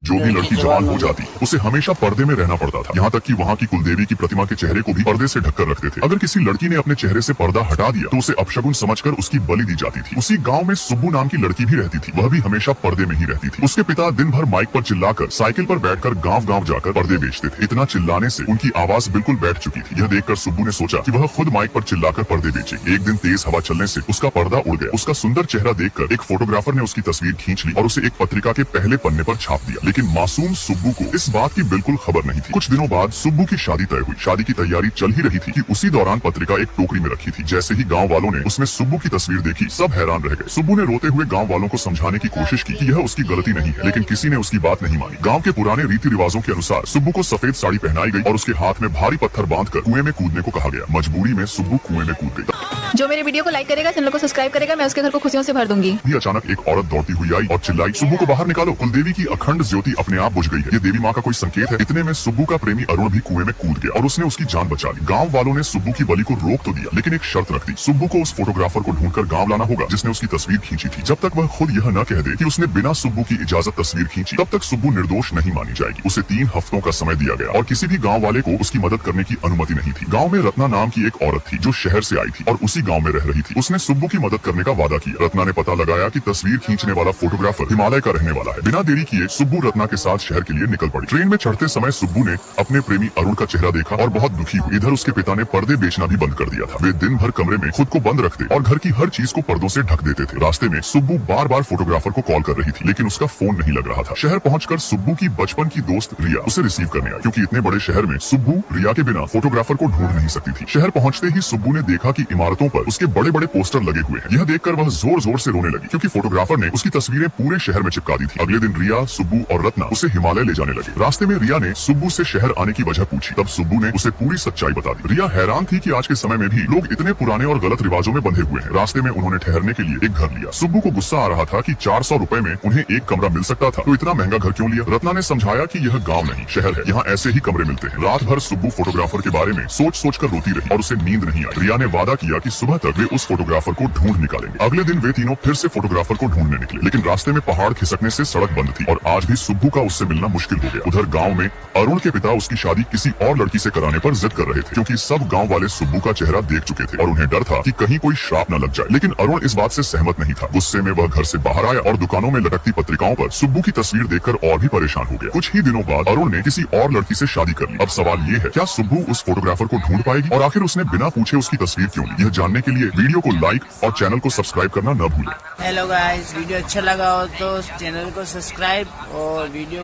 जो भी लड़की जवान हो जाती उसे हमेशा पर्दे में रहना पड़ता था। यहाँ तक कि वहाँ की कुलदेवी की प्रतिमा के चेहरे को भी पर्दे से ढककर रखते थे। अगर किसी लड़की ने अपने चेहरे से पर्दा हटा दिया तो उसे अपशगुन समझकर उसकी बलि दी जाती थी। उसी गांव में सुब्बू नाम की लड़की भी रहती थी। वह भी हमेशा पर्दे में ही रहती थी। उसके पिता दिन भर माइक पर चिल्लाकर साइकिल पर बैठकर गाँव जाकर पर्दे बेचते थे। इतना चिल्लाने से उनकी आवाज बिल्कुल बैठ चुकी थी। यह देखकर सुब्बू ने सोचा कि वह खुद माइक पर चिल्लाकर पर्दे बेचे। एक दिन तेज हवा चलने से उसका पर्दा उड़ गया। उसका सुंदर चेहरा देखकर एक फोटोग्राफर ने उसकी तस्वीर खींच ली और उसे एक पत्रिका के पहले पन्ने पर छाप दिया। लेकिन मासूम सुब्बू को इस बात की बिल्कुल खबर नहीं थी। कुछ दिनों बाद सुब्बू की शादी तय हुई। शादी की तैयारी चल ही रही थी कि उसी दौरान पत्रिका एक टोकरी में रखी थी। जैसे ही गांव वालों ने उसमें सुब्बू की तस्वीर देखी, सब हैरान रह गए। सुब्बू ने रोते हुए गांव वालों को समझाने की कोशिश की कि यह उसकी गलती नहीं है, लेकिन किसी ने उसकी बात नहीं मानी। गांव के पुराने रीति रिवाजों के अनुसार सुब्बू को सफेद साड़ी पहनाई गई और उसके हाथ में भारी पत्थर बांधकर कुएं में कूदने को कहा गया। मजबूरी में सुब्बू कुएं में कूद गई। जो मेरे वीडियो को लाइक करेगा, चैनल को सब्सक्राइब करेगा, मैं उसके घर को खुशियों से भर दूंगी। अचानक एक औरत दौड़ती हुई आई और चिल्लाई, सुब्बू को बाहर निकालो। कुलदेवी की अखंड ज्योति अपने आप बुझ गई है। ये देवी माँ का कोई संकेत है। इतने में सुब्बू का प्रेमी अरुण भी कुएं में कूद गया और उसने उसकी जान बचा ली। गांव वालों ने सुब्बू की बलि को रोक तो दिया, लेकिन एक शर्त रख दी। सुब्बू को उस फोटोग्राफर को ढूंढकर गांव लाना होगा जिसने उसकी तस्वीर खींची थी। जब तक वह खुद यह न कह दे कि उसने बिना सुब्बू की इजाजत तस्वीर खींची, तब तक सुब्बू निर्दोष नहीं मानी जाएगी। उसे 3 हफ्तों का समय दिया गया और किसी भी गाँव वाले को उसकी मदद करने की अनुमति नहीं थी। गाँव में रत्ना नाम की एक औरत थी जो शहर से आई थी और उसी गाँव में रह रही थी। उसने सुब्बू की मदद करने का वादा किया। रत्ना ने पता लगाया कि तस्वीर खींचने वाला फोटोग्राफर हिमालय का रहने वाला है। बिना देरी किए सुब्बू रत्ना के साथ शहर के लिए निकल पड़ी। ट्रेन में चढ़ते समय सुब्बू ने अपने प्रेमी अरुण का चेहरा देखा और बहुत दुखी हुई। इधर उसके पिता ने पर्दे बेचना भी बंद कर दिया था। वे दिन भर कमरे में खुद को बंद रखते और घर की हर चीज को पर्दों से ढक देते थे। रास्ते में सुब्बू बार बार फोटोग्राफर को कॉल कर रही थी, लेकिन उसका फोन नहीं लग रहा था। शहर पहुंचकर सुब्बू की बचपन की दोस्त रिया उसे रिसीव करने आई, क्योंकि इतने बड़े शहर में सुब्बू रिया के बिना फोटोग्राफर को ढूंढ नहीं सकती थी। शहर पहुंचते ही सुब्बू ने देखा कि इमारतों पर उसके बड़े बड़े पोस्टर लगे हुए हैं। यह देखकर वह जोर जोर से रोने लगी, क्योंकि फोटोग्राफर ने उसकी तस्वीरें पूरे शहर में चिपका दी थी। अगले दिन रिया, सुब्बू और रत्ना उसे हिमालय ले जाने लगे। रास्ते में रिया ने सुब्बू से शहर आने की वजह पूछी। तब सुब्बू ने उसे पूरी सच्चाई बता दी। रिया हैरान थी कि आज के समय में भी लोग इतने पुराने और गलत रिवाजों में बंधे हुए हैं। रास्ते में उन्होंने ठहरने के लिए एक घर लिया। सुब्बू को गुस्सा आ रहा था कि 400 रुपए में उन्हें एक कमरा मिल सकता था, तो इतना महंगा घर क्यों लिया। रत्ना ने समझाया कि यह गाँव नहीं शहर है, यहाँ ऐसे ही कमरे मिलते हैं। रात भर सुब्बू फोटोग्राफर के बारे में सोच कर रोती रही और उसे नींद नहीं आई। रिया ने वादा किया कि सुबह तक वे उस फोटोग्राफर को ढूंढ निकालेंगे। अगले दिन वे तीनों फिर से फोटोग्राफर को ढूंढने निकले, लेकिन रास्ते में पहाड़ खिसकने से सड़क बंद थी और आज भी सुब्बू का उससे मिलना मुश्किल हो गया। उधर गाँव में अरुण के पिता उसकी शादी किसी और लड़की से कराने पर जिद कर रहे थे, क्योंकि सब गांव वाले सुब्बू का चेहरा देख चुके थे और उन्हें डर था कि कहीं कोई श्राप न लग जाए। लेकिन अरुण इस बात से सहमत नहीं था। गुस्से में वह घर से बाहर आया और दुकानों में लटकती पत्रिकाओं पर सुब्बू की तस्वीर देखकर और भी परेशान हो गया। कुछ ही दिनों बाद अरुण ने किसी और लड़की से शादी कर ली। अब सवाल ये है, क्या सुब्बू उस फोटोग्राफर को ढूंढ पाएगी और आखिर उसने बिना पूछे उसकी तस्वीर क्यों ली? यह जानने के लिए वीडियो को लाइक और चैनल को सब्सक्राइब करना न भूलें। हेलो गाइस, वीडियो अच्छा लगा हो तो चैनल को सब्सक्राइब और वीडियो